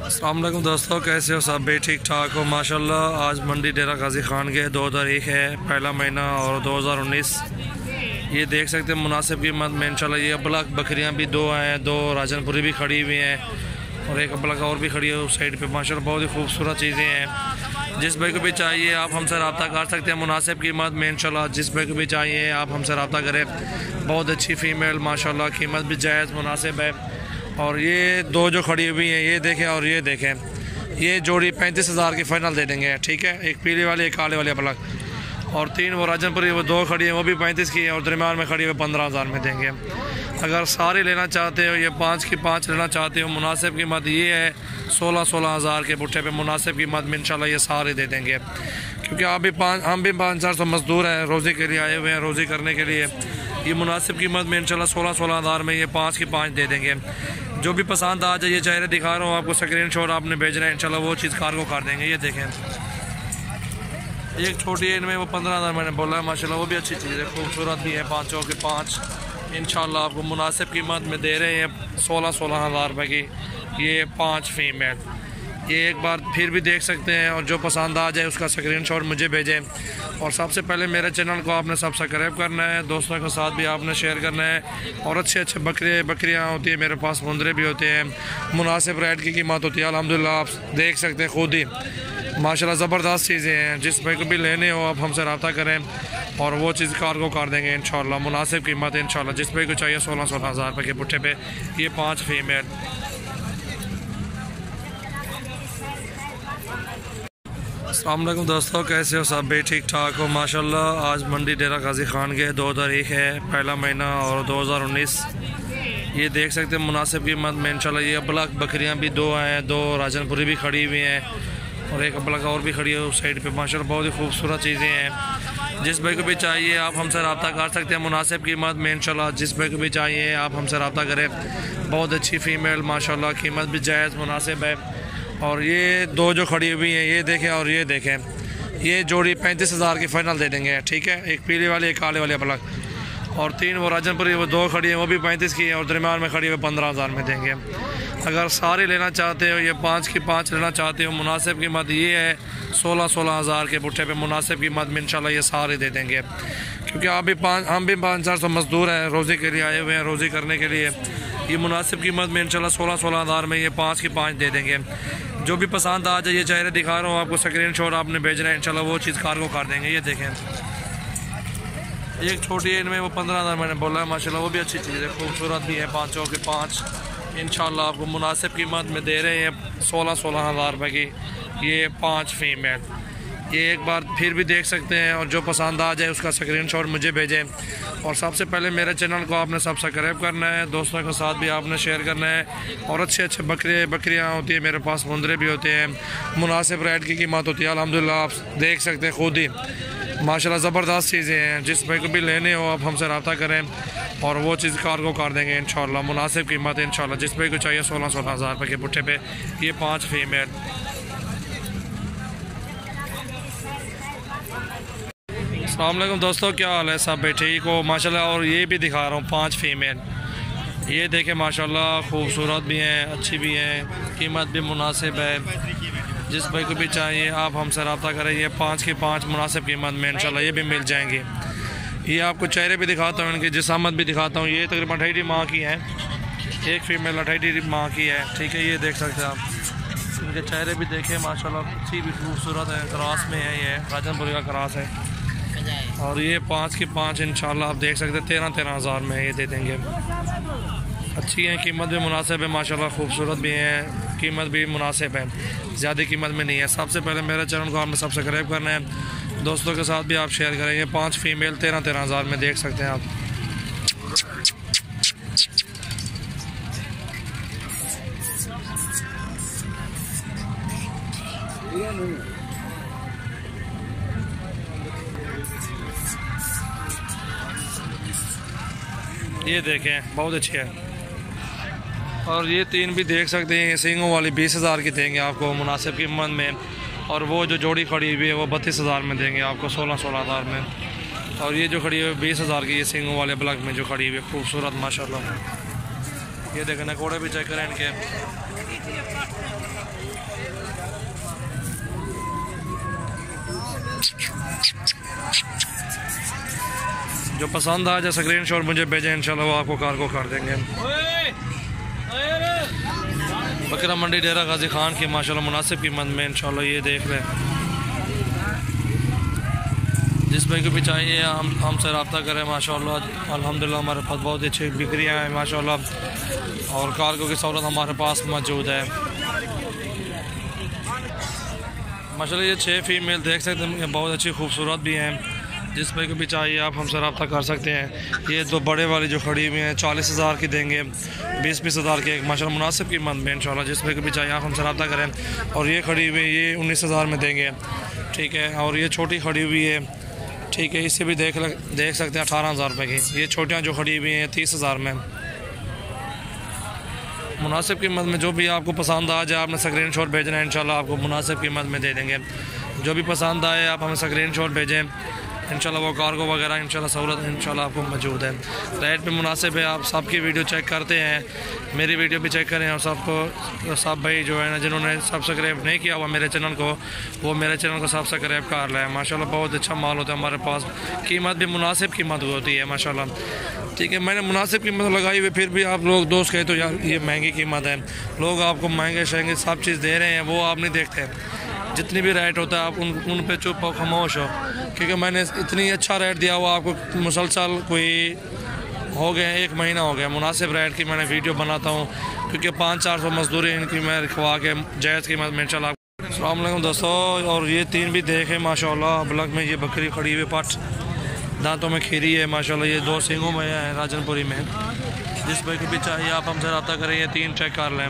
अस्सलाम वालेकुम दोस्तों, कैसे हो सब? भी ठीक ठाक हो माशाल्लाह। आज मंडी डेरा गाजी खान के 2 तारीख है, पहला महीना और 2019। ये देख सकते हैं मुनासिब कीमत में इंशाल्लाह। ये अबलग बकरियां भी 2 हैं, 2 राजनपुरी भी खड़ी हुई हैं और एक अबलग और भी खड़ी है उस साइड पे। माशाल्लाह बहुत ही खूबसूरत चीज़ें हैं। जिस भाई को भी चाहिए आप हमसे रब्ता कर सकते हैं मुनासिब कीमत में इंशाल्लाह। जिस भाई को भी चाहिए आप हमसे रब्ता करें। बहुत अच्छी फ़ीमेल माशाल्लाह, कीमत भी जायज़ मुनासिब है। और ये 2 जो खड़ी हुई हैं ये देखें और ये देखें, ये जोड़ी 35,000 की फ़ाइनल दे देंगे, ठीक है। एक पीले वाले एक काले वाले अबलग, और 3 वो राजनपुरी वो 2 खड़ी हैं वो भी 35 की है, और दरमियान में खड़ी हुई 15,000 में देंगे। अगर सारे लेना चाहते हो, ये 5 की 5 लेना चाहते हो, मुनासिब कीमत ये है 16,000 के बुट्टे पे मुनासिब कीमत में इंशाल्लाह ये सारे दे देंगे। क्योंकि हम भी 500 मज़दूर हैं, रोज़ी के लिए आए हुए हैं, रोज़ी करने के लिए। ये मुनासिब कीमत में इंशाल्लाह 16,000 में ये 5 की 5 दे देंगे। जो भी पसंद आ जाए, ये चेहरे दिखा रहा हूँ आपको, स्क्रीनशॉट आपने भेजना है इंशाल्लाह वो चीज़ कार को कर देंगे। ये देखें एक छोटी है, इनमें वो 15,000 मैंने बोला है माशाल्लाह, वो भी अच्छी चीज़ है, खूबसूरत भी है। 5 के 5 इंशाल्लाह आपको मुनासिब कीमत में दे रहे हैं 16,000 रुपये की ये 5 फीमेल। ये एक बार फिर भी देख सकते हैं, और जो पसंद आ जाए उसका स्क्रीनशॉट मुझे भेजें। और सबसे पहले मेरे चैनल को आपने सब्सक्राइब करना है, दोस्तों के साथ भी आपने शेयर करना है। और अच्छे अच्छे बकरियाँ होती है मेरे पास, मुंदरे भी होते हैं, मुनासिब रेट की कीमत होती है अल्हम्दुलिल्लाह। आप देख सकते हैं खुद ही माशाल्लाह ज़बरदस्त चीज़ें हैं। जिस भाई को भी लेने हो आप हमसे रब्ता करें और वो चीज़ कार को कर देंगे इंशाल्लाह। मुनासिब कीमत है इंशाल्लाह। जिस भाई को चाहिए 16,000 रुपये के बुट्टे पे ये 5 फीमेल। अस्सलाम वालेकुम दोस्तों, कैसे हो सब? भी ठीक ठाक हो माशाल्लाह। आज मंडी डेरा गाजी खान के 2 तारीख है, पहला महीना और 2019। ये देख सकते हैं मुनासिब कीमत में इंशाल्लाह। ये अबलग बकरियां भी 2 हैं, 2 राजनपुरी भी खड़ी हुई हैं और एक अबलग और भी खड़ी है उस साइड पे। माशाल्लाह बहुत ही खूबसूरत चीज़ें हैं। जिस भाई को भी चाहिए आप हमसे रब्ता कर सकते हैं मुनासिब कीमत में इंशाल्लाह। जिस भाई को भी चाहिए आप हमसे रब्ता करें। बहुत अच्छी फ़ीमेल माशाल्लाह, कीमत भी जायज़ मुनासिब है। और ये 2 जो खड़ी हुई हैं ये देखें और ये देखें, ये जोड़ी 35,000 की फ़ाइनल दे देंगे, ठीक है। एक पीले वाले एक काले वाले अबलग, और 3 वो राजनपुरी वो 2 खड़ी हैं वो भी 35 की है, और दरमियान में खड़ी हुई 15,000 में देंगे। अगर सारे लेना चाहते हो, ये 5 की 5 लेना चाहते हो, मुनासिब कीमत ये है 16,000 के बुट्टे पे मुनासिब कीमत में इंशाल्लाह ये सारे दे देंगे। क्योंकि हम भी 500 मज़दूर हैं, रोज़ी के लिए आए हुए हैं, रोज़ी करने के लिए। ये मुनासिब कीमत में इंशाल्लाह 16,000 में ये 5 की 5 दे देंगे। जो भी पसंद आ जाए, ये चेहरे दिखा रहा हूँ आपको, स्क्रीनशॉट आपने भेजना है इंशाल्लाह वो चीज़ कार को कर देंगे। ये देखें एक छोटी है, इनमें वो 15,000 मैंने बोला है माशाल्लाह, वो भी अच्छी चीज़ है, खूबसूरत भी है। 5 के 5 इंशाल्लाह आपको मुनासिब कीमत में दे रहे हैं 16,000 रुपये की ये 5 फीमेल। ये एक बार फिर भी देख सकते हैं, और जो पसंद आ जाए उसका स्क्रीनशॉट मुझे भेजें। और सबसे पहले मेरे चैनल को आपने सब्सक्राइब करना है, दोस्तों के साथ भी आपने शेयर करना है। और अच्छे अच्छे बकरियाँ होती है मेरे पास, मुंदरे भी होते हैं, मुनासिब रेट की कीमत होती है अल्हम्दुलिल्लाह। आप देख सकते हैं खुद ही माशाल्लाह ज़बरदस्त चीज़ें हैं। जिस भाई को भी लेने हो आप हमसे रब्ता करें और वो चीज़ कार को कर देंगे इंशाल्लाह। मुनासिब कीमत है इंशाल्लाह। जिस भाई को चाहिए 16,000 रुपये के बुट्टे पे ये 5 फीमेल। अस्सलाम वालेकुम दोस्तों, क्या हाल है सब? भी ठीक हो माशाल्लाह। और ये भी दिखा रहा हूँ 5 फीमेल। ये देखें माशाल्लाह, खूबसूरत भी हैं, अच्छी भी हैं, कीमत भी मुनासिब है। जिस भाई को भी चाहिए आप हमसे रब्ता करें। ये 5 की 5 मुनासिब कीमत में इंशाल्लाह ये भी मिल जाएंगी। ये आपको चेहरे भी दिखाता हूँ, इनकी जिसामत भी दिखाता हूँ। ये तकरीबन 28 माह की हैं, एक फीमेल 28 माह की है, ठीक है। ये देख सकते हैं आप, इनके चेहरे भी देखें माशाल्लाह, अच्छी भी खूबसूरत है, क्रॉस में है, ये राजनपुरी का क्रॉस है। और ये 5 की 5 इंशाल्लाह आप देख सकते हैं 13,000 में ये दे देंगे। अच्छी हैं, कीमत भी मुनासिब है माशाल्लाह, खूबसूरत भी हैं, कीमत भी मुनासिब है, ज़्यादा कीमत में नहीं है। सबसे पहले मेरे चैनल को आपने सब्सक्राइब करना है, दोस्तों के साथ भी आप शेयर करेंगे। 5 फीमेल 13,000 में देख सकते हैं आप। ये देखें बहुत अच्छी है। और ये 3 भी देख सकते हैं, सींगों वाली 20,000 की देंगे आपको मुनासिब कीमत में। और वो जो जोड़ी खड़ी हुई है वो 32,000 में देंगे आपको, 16,000 में। और ये जो खड़ी है 20,000 की, ये सींगों वाले ब्लॉक में जो खड़ी हुई है, खूबसूरत माशाल्लाह। ये देखें, नकोड़े भी चेक करें इनके। जो पसंद आ जाए स्क्रीन शॉट मुझे भेजें, इंशाल्लाह वो आपको कार को कर देंगे। बकरा मंडी डेरा गाजी खान की माशाल्लाह मुनासिब कीमत में इंशाल्लाह ये देख लें। जिस भाई को भी चाहिए हमसे रब्ता करें। माशाल्लाह अल्हम्दुलिल्लाह हमारे पास बहुत अच्छी बिक्रियाँ हैं माशाल्लाह, और कार्गो की सहूलत हमारे पास मौजूद है माशाल्लाह। ये 6 फीमेल देख सकते हैं, बहुत अच्छी खूबसूरत भी हैं। जिस भाई को भी चाहिए आप हमसे रब्ता कर सकते हैं। ये 2 बड़े वाली जो खड़ी हुई हैं 40,000 की देंगे, 20-20 हज़ार की माशाल्लाह मुनासिब कीमत में इंशाल्लाह। जिस भाई को भी चाहिए आप हमसे रब्ता करें। और ये खड़ी हुई ये 19,000 में देंगे, ठीक है। और ये छोटी खड़ी हुई है, ठीक है, इसे भी देख सकते हैं 18,000 रुपये की। ये छोटियाँ जो खड़ी हुई हैं 30,000 में मुनासिब कीमत में। जो भी आपको पसंद आ जाए आपने स्क्रीन शॉट भेजना है, इंशाल्लाह आपको मुनासिब कीमत में दे देंगे। जो भी पसंद आए आप हमें स्क्रीन शॉट भेजें, इंशाल्लाह वो कार्गो वगैरह इंशाल्लाह सहूलत इंशाल्लाह आपको मौजूद है। रेट भी मुनासिब है। आप सबकी वीडियो चेक करते हैं, मेरी वीडियो भी चेक करें। और सब भाई जो है ना जिन्होंने सब्सक्राइब नहीं किया हुआ मेरे चैनल को, वो मेरे चैनल को सब्सक्राइब कर लें। माशाल्लाह बहुत अच्छा माल होता है हमारे पास, कीमत भी मुनासिब कीमत होती है माशाल्लाह, ठीक है। मैंने मुनासिब कीमत लगाई हुई, फिर भी आप लोग दोस्त कहे तो यार ये महंगी कीमत है। लोग आपको महंगे शहंगे सब चीज़ दे रहे हैं, वो आप नहीं देखते। जितनी भी रेट होता है आप उन पे चुप हो, खामोश हो, क्योंकि मैंने इतनी अच्छा रेट दिया हुआ आपको। मुसलसल कोई हो गए 1 महीना हो गया मुनासिब रेट की मैंने वीडियो बनाता हूँ, क्योंकि 500-400 मजदूरी इनकी मैं रखवा के जायज़ कीमत में इंशाल्लाह। अस्सलाम वालेकुम दोस्तों, और ये 3 भी देखे माशाल्लाह। ब्लॉक में ये बकरी खड़ी हुई पट दांतों में खीरी है माशाल्लाह। ये 2 सींगों में है राजनपुरी में। जिस भाई को भी चाहिए आप हमसे रब्ता करें। ये 3 चेक कर लें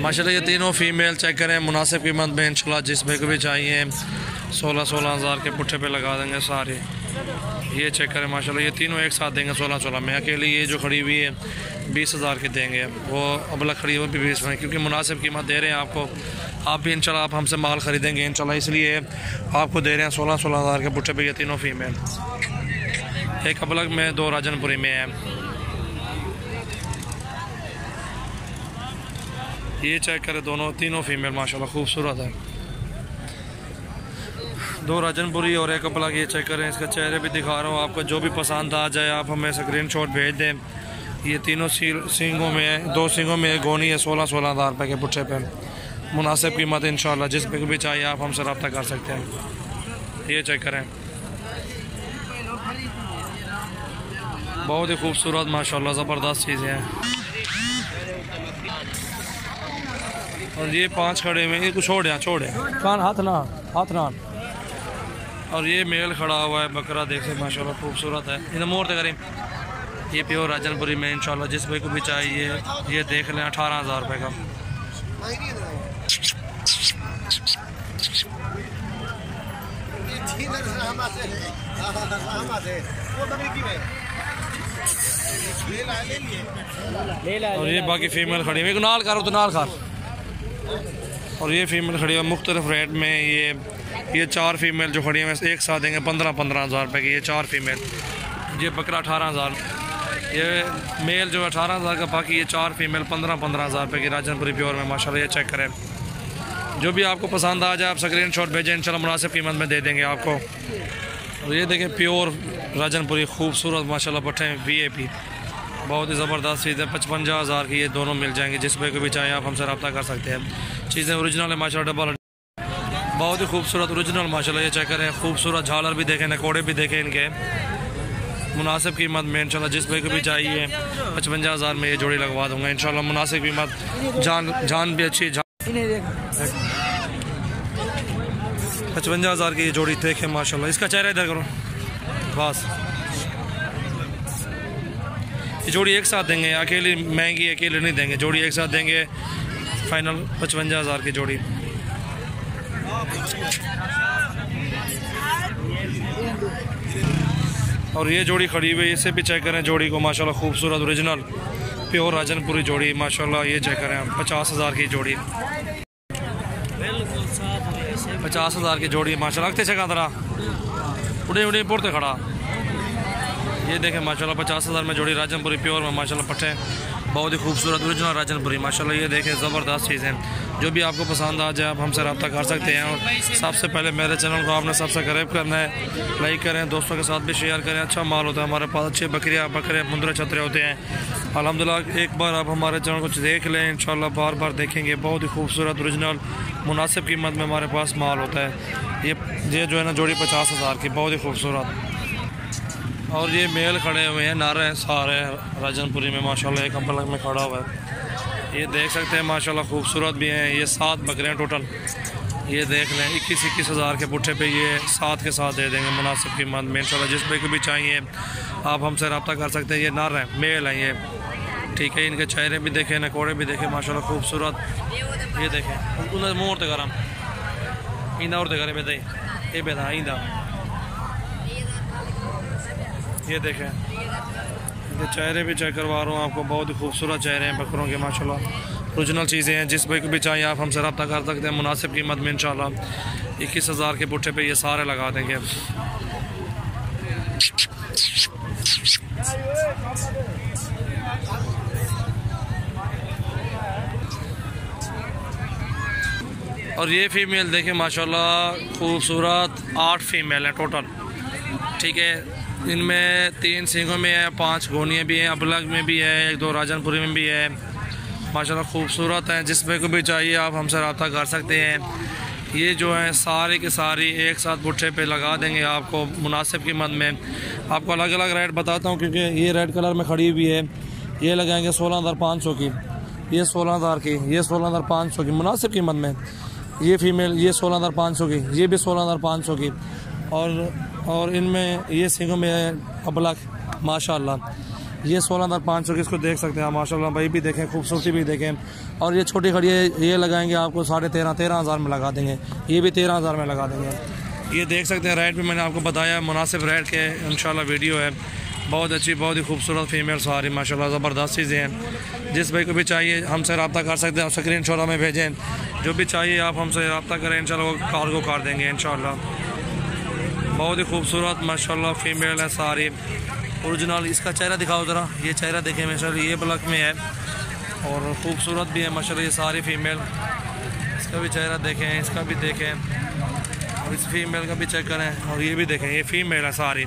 माशाल्लाह। ये तीनों फीमेल चेक करें मुनासिब कीमत में इंशाल्लाह। जिस भाई को भी चाहिए 16-16 हज़ार के पुट्ठे पे लगा देंगे सारे। ये चेक करें माशाल्लाह। ये तीनों एक साथ देंगे 16-16 में। अकेली ये जो खड़ी हुई है 20,000 की देंगे, वो अबला खड़ी हुई भी 20 में, क्योंकि मुनासिब कीमत दे रहे हैं आपको। आप भी इंशाल्लाह आप हमसे माल ख़रीदेंगे इंशाल्लाह, इसलिए आपको दे रहे हैं 16-16 हज़ार के पुट्ठे पे ये तीनों फीमेल। एक अबलग में 2 राजनपुरी में है। ये चेक करें तीनों फीमेल माशाल्लाह खूबसूरत है। 2 राजनपुरी और 1 अबलग। ये चेक करें, इसका चेहरे भी दिखा रहा हूँ आपको। जो भी पसंद आ जाए आप हमें स्क्रीन शॉट भेज दें। ये तीनों सींगों में है, 2 सींगों में गोनी है 16-16 हज़ार रुपये के पुट्ठे पे मुनासिब कीमत इंशाल्लाह। जिस पे भी चाहिए आप हमसे रब्ता कर सकते हैं। ये चेक करें, बहुत ही खूबसूरत माशाल्लाह ज़बरदस्त चीज़ें हैं। और ये 5 खड़े में, इनको छोड़ कान हाथ ना। और ये मेल खड़ा हुआ है बकरा, देख सकते माशाल्लाह खूबसूरत है। इन्हें मोड़ करें। ये प्योर राजनपुरी में इंशाल्लाह। जिस भाई को भी चाहिए ये देख लें 18,000 रुपये का। और ये बाकी फीमेल खड़ी हुई नाल कर तो नाल कर। और ये फीमेल खड़ी है मुख्तलिफ रेट में। ये 4 फीमेल जो खड़ी है एक साथ देंगे 15-15 हज़ार रुपये की। ये 4 फीमेल। ये बकरा 18,000। ये मेल जो 18,000 का, बाकी ये 4 फीमेल 15-15 हज़ार रुपये की राजनपुरी प्योर में माशाल्लाह। ये चेक करें, जो भी आपको पसंद आ जाए आप स्क्रीन शॉट भेजें, इंशाल्लाह मुनासिब कीमत में दे देंगे आपको। और ये देखें प्योर राजनपुरी खूबसूरत माशाल्लाह पट्टे हैं VIP, बहुत ही ज़बरदस्त चीज़ है। 55 हज़ार की ये दोनों मिल जाएंगे। जिस भाई को भी चाहिए आप हमसे रब्ता कर सकते हैं। चीज़ें ओरिजिनल है माशाल्लाह, डबल बहुत ही खूबसूरत ओरिजिनल माशाल्लाह। ये चेक करें, खूबसूरत झालर भी देखें, नकोड़े भी देखें इनके मुनासिब कीमत में इंशाल्लाह। जिस भाई को भी चाहिए 55 हज़ार में ये जोड़ी लगवा दूँगा इंशाल्लाह मुनासिब कीमत। जान भी अच्छी 55 हज़ार की ये जोड़ी देखें माशाल्लाह। इसका चेहरा इधर करो बस। ये जोड़ी एक साथ देंगे, अकेली महंगी अकेले नहीं देंगे, जोड़ी एक साथ देंगे फाइनल 55 हज़ार की जोड़ी। और ये जोड़ी खड़ी हुई है, इसे भी चेक करें जोड़ी को माशाल्लाह खूबसूरत ओरिजिनल प्योर राजनपुरी जोड़ी माशाल्लाह। ये चेक करें 50 हज़ार की जोड़ी, 50 हज़ार की जोड़ी माशाल्लाह। अगते से तरह उड़े उड़े पुरते खड़ा। ये देखें माशाल्लाह 50 हज़ार में जोड़ी राजनपुरी प्योर में माशाल्लाह पट्टे बहुत ही खूबसूरत ओरिजिनल राजनपुरी माशाल्लाह। ये देखें ज़बरदस्त चीज़ें। जो भी आपको पसंद आ जाए आप हमसे रब्ता कर सकते हैं। और सबसे पहले मेरे चैनल को आपने सब्सक्राइब करना है, लाइक करें, दोस्तों के साथ भी शेयर करें। अच्छा माल होता है हमारे पास, अच्छे बकरियाँ बकरे मुंदरे छतरे होते हैं अल्हम्दुलिल्लाह। एक बार आप हमारे चैनल को देख लें, इंशाल्लाह बार बार देखेंगे। बहुत ही खूबसूरत ओरिजिनल मुनासिब कीमत में हमारे पास माल होता है। ये जो है ना जोड़ी 50,000 की, बहुत ही खूबसूरत। और ये मेल खड़े हुए हैं, नारे हैं सारे राजनपुरी में माशाल्लाह। एक पलक में खड़ा हुआ है, ये देख सकते हैं माशाल्लाह, खूबसूरत भी हैं। ये 7 बकरे हैं टोटल, ये देख लें। 21,000 के पुट्ठे पे ये 7 के साथ दे देंगे मुनासिब कीमत में इंशाल्लाह। जिस पे को भी चाहिए आप हमसे रब्ता कर सकते हैं। ये नर हैं, मेल हैं ये, ठीक है। इनके चेहरे भी देखें, नकोड़े भी देखें माशाल्लाह खूबसूरत। ये देखें उन्हें मुँह उड़ते करा इंदा उड़ते करे बेदा ये बेदा इंदा, ये देखें इनके चेहरे भी चेक करवा रहा हूँ आपको। बहुत ही खूबसूरत चेहरे हैं बकरों के माशाल्लाह, ओरिजिनल चीज़ें हैं। जिस भाई को भी चाहिए आप हमसे रब्ता कर सकते हैं मुनासिब कीमत में इंशाल्लाह। 21,000 के पुट्ठे पे ये सारे लगा देंगे। और ये फीमेल देखें माशाल्लाह खूबसूरत, 8 फीमेल हैं टोटल, ठीक है। इनमें 3 सींगों में है, 5 गोनियाँ भी हैं, अबलग में भी है, 1-2 राजनपुरी में भी है माशाल्लाह खूबसूरत हैं। जिस पे को भी चाहिए आप हमसे रब्ता कर सकते हैं। ये जो है सारी की सारी एक साथ पुट्ठे पे लगा देंगे आपको मुनासिब कीमत में। आपको अलग अलग रेट बताता हूँ क्योंकि ये रेड कलर में खड़ी हुई है। ये लगाएंगे 16,500 की, ये 16,000 की, ये 16,500 की मुनासिब कीमत में। ये फीमेल ये 16,500 की, ये भी 16,500 की। और इनमें ये सिंगों में अबलग माशाल्लाह, ये 16,500 की, इसको देख सकते हैं माशाल्लाह। भाई भी देखें, खूबसूरती भी देखें। और ये छोटी खड़ी है, ये लगाएंगे आपको 13,500 में लगा देंगे। ये भी 13,000 में लगा देंगे। ये देख सकते हैं रेट भी मैंने आपको बताया, मुनासिब रेट के इंशाल्लाह वीडियो है। बहुत अच्छी, बहुत ही खूबसूरत फीमेल सारी माशाल्लाह, ज़बरदस्त चीज़ें हैं। जिस भाई को भी चाहिए हमसे रब्ता कर सकते हैं, स्क्रीन शॉट में भेजें। जो भी चाहिए आप हमसे रब्ता करें, इंशाल्लाह वो कार्गो कर देंगे इंशाल्लाह। बहुत ही खूबसूरत माशाल्लाह फीमेल है सारी ओरिजिनल। इसका चेहरा दिखाओ ज़रा, ये चेहरा देखें माशाल्लाह, ये ब्लैक में है और खूबसूरत भी है माशाल्लाह। ये सारी फीमेल, इसका भी चेहरा देखें, इसका भी देखें और इस फीमेल का भी चेक करें। और ये भी देखें, ये फीमेल है सारी,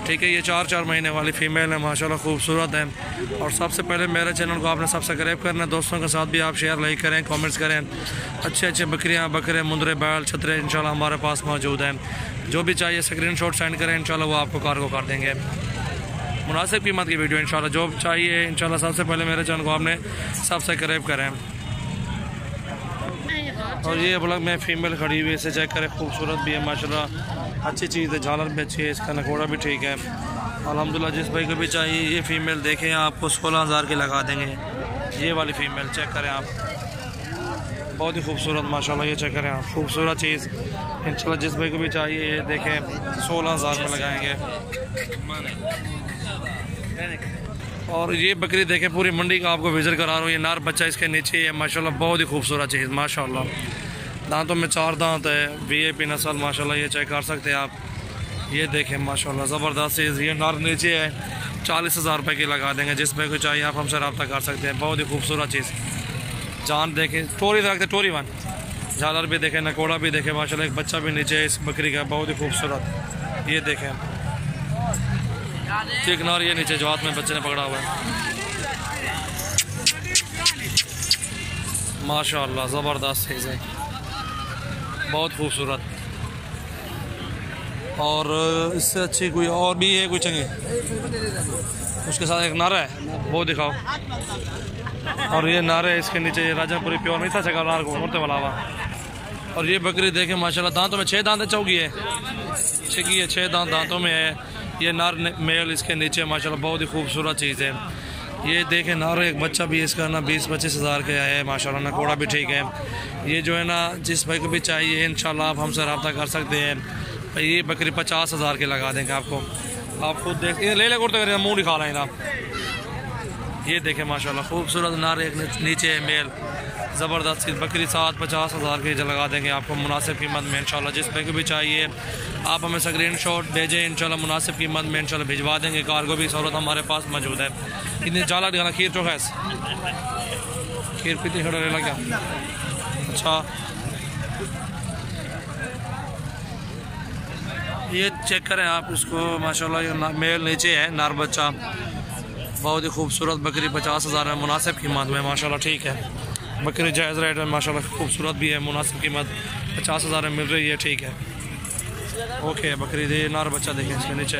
ठीक है। ये 4-4 महीने वाली फ़ीमेल है माशाल्लाह, खूबसूरत है। और सबसे पहले मेरे चैनल को आपने सब्सक्राइब करना है, दोस्तों के साथ भी आप शेयर लाइक करें, कमेंट्स करें। अच्छे अच्छे बकरियां बकरे मुंदरे बैल छतरे इंशाल्लाह हमारे पास मौजूद हैं। जो भी चाहिए स्क्रीनशॉट सेंड करें, इंशाल्लाह वो आपको कार्गो कर देंगे मुनासिब कीमत की वीडियो इंशाल्लाह। जो चाहिए इंशाल्लाह सबसे पहले मेरे चैनल को आपने सब्सक्राइब करें। और ये ब्लॉग में फ़ीमेल खड़ी हुई है, इसे चेक करें, खूबसूरत भी है माशाल्लाह, अच्छी चीज़ है, झालर भी अच्छी है, इसका नकोड़ा भी ठीक है अल्हम्दुलिल्लाह। जिस भाई को भी चाहिए ये फ़ीमेल देखें आपको 16,000 के लगा देंगे। ये वाली फ़ीमेल चेक करें आप, बहुत ही खूबसूरत माशाल्लाह, ये चेक करें आप, खूबसूरत चीज़ इंशाल्लाह। जिस भाई को भी चाहिए ये देखें 16,000 में लगाएंगे। और ये बकरी देखें, पूरी मंडी का आपको विजिट करा रहा हूँ। ये नार बच्चा इसके नीचे है माशाल्लाह, बहुत ही खूबसूरत चीज़ माशाल्लाह। दांतों में 4 दांत है, VIP नस्ल माशाल्लाह, ये चेक कर सकते हैं आप। ये देखें माशाल्लाह, ज़बरदस्त चीज़। ये नार नीचे है, 40,000 रुपये की लगा देंगे। जिस पे को चाहिए आप हमसे रब्ता कर सकते हैं। बहुत ही खूबसूरत चीज़, जान देखें, टोरी रखते टोरी वन, झालर भी देखें, नकोड़ा भी देखें माशाल्लाह। एक बच्चा भी नीचे है इस बकरी का, बहुत ही खूबसूरत। ये देखें चिकनार, ये नीचे जो हाथ में बच्चे ने पकड़ा हुआ है माशाल्लाह, ज़बरदस्त चीज़ है, बहुत खूबसूरत। और इससे अच्छी कोई और भी है, कोई चंगी उसके साथ एक नारा है, वो दिखाओ। और ये नारे इसके नीचे, ये राजनपुरी प्योर नहीं था चका नार को मुड़ते वाला हुआ। और ये बकरी देखें माशाल्लाह, दांतों में 6 दांत चौकी है, छिकी है, 6 दांतों में है। ये नार मेल इसके नीचे माशाल्लाह, बहुत ही खूबसूरत चीज़ है। ये देखें नार, एक बच्चा भी इसका ना 20-25 हज़ार के है माशाल्लाह, नकोड़ा भी ठीक है। ये जो है ना, जिस भाई को भी चाहिए इंशाल्लाह आप हमसे रब्ता कर सकते हैं। ये बकरी 50,000 के लगा देंगे आपको। आप खुद देख, ये ले करते करें, मुँह दिखा रहे हैं आप। ये देखें माशाल्लाह, खूबसूरत नार, एक नीचे है मेल, ज़बरदस्त बकरी 50,000 के लगा देंगे आपको मुनासिब कीमत में इंशाल्लाह। जिस पे को भी चाहिए आप हमें स्क्रीनशॉट भेजें, इंशाल्लाह मुनासिब कीमत में इंशाल्लाह भिजवा देंगे। कार्गो भी सहूलत हमारे पास मौजूद है। इतनी जाला दिखाना, खीर चोखा खीर पीती खड़ा लगा अच्छा, ये चेक करें आप इसको माशाल्लाह, ये मेल नीचे है, नार बच्चा, बहुत ही खूबसूरत बकरी 50,000 में मुनासिब कीमत में माशाल्लाह। ठीक है, बकरी जायज़ रेट में माशाल्लाह, खूबसूरत भी है, मुनासिब कीमत 50,000 में मिल रही है। ठीक है, ओके। बकरी दे नार बच्चा देखें इसके नीचे,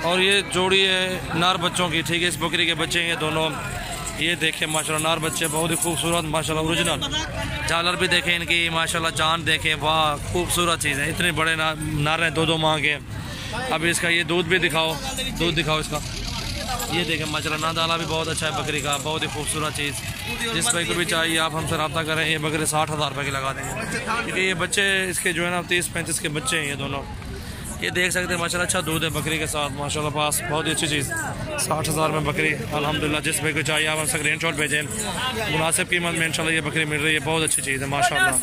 और ये जोड़ी है नार बच्चों की। ठीक है, इस बकरी के बच्चे हैं ये दोनों, ये देखें माशाल्लाह नार बच्चे बहुत ही खूबसूरत माशाल्लाह, ओरिजिनल झालर भी देखें इनकी माशाल्लाह, जान देखें, वाह खूबसूरत चीज़ है। इतने बड़े नार हैं, 2-2 माह के। अब इसका ये दूध भी दिखाओ, दूध दिखाओ इसका, ये देखें माशाल्लाह, नादाला भी बहुत अच्छा है बकरी का, बहुत ही खूबसूरत चीज़। जिस भाई को भी चाहिए आप हमसे रब्ता करें। ये बकरी 60,000 रुपये की लगा देंगे, क्योंकि ये बच्चे इसके जो है ना 30-35 के बच्चे हैं ये दोनों। ये देख सकते हैं माशाल्लाह, अच्छा दूध है बकरी के साथ माशाल्लाह, पास बहुत ही अच्छी चीज़। 60,000 में बकरी अल्हम्दुलिल्लाह। जिस भाई को चाहिए आप हमसे स्क्रीनशॉट भेजें, मुनासिब कीमत में इंशाल्लाह ये बकरी मिल रही है, बहुत अच्छी चीज़ है माशाल्लाह,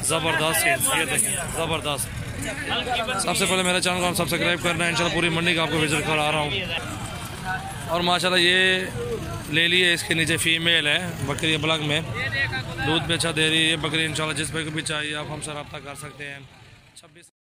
ज़बरदस्त चीज़। ये देखें ज़बरदस्त। सबसे पहले मेरे चैनल को आप सब्सक्राइब करना है, इंशाल्लाह पूरी मंडी का आपको विजिट करा रहा हूँ। और माशाल्लाह ये ले लिए, इसके नीचे फीमेल है बकरी, ब्लग में दूध भी अच्छा दे रही है ये बकरी इंशाल्लाह। जिस भाई को भी चाहिए आप हमसे रब्ता कर सकते हैं। 26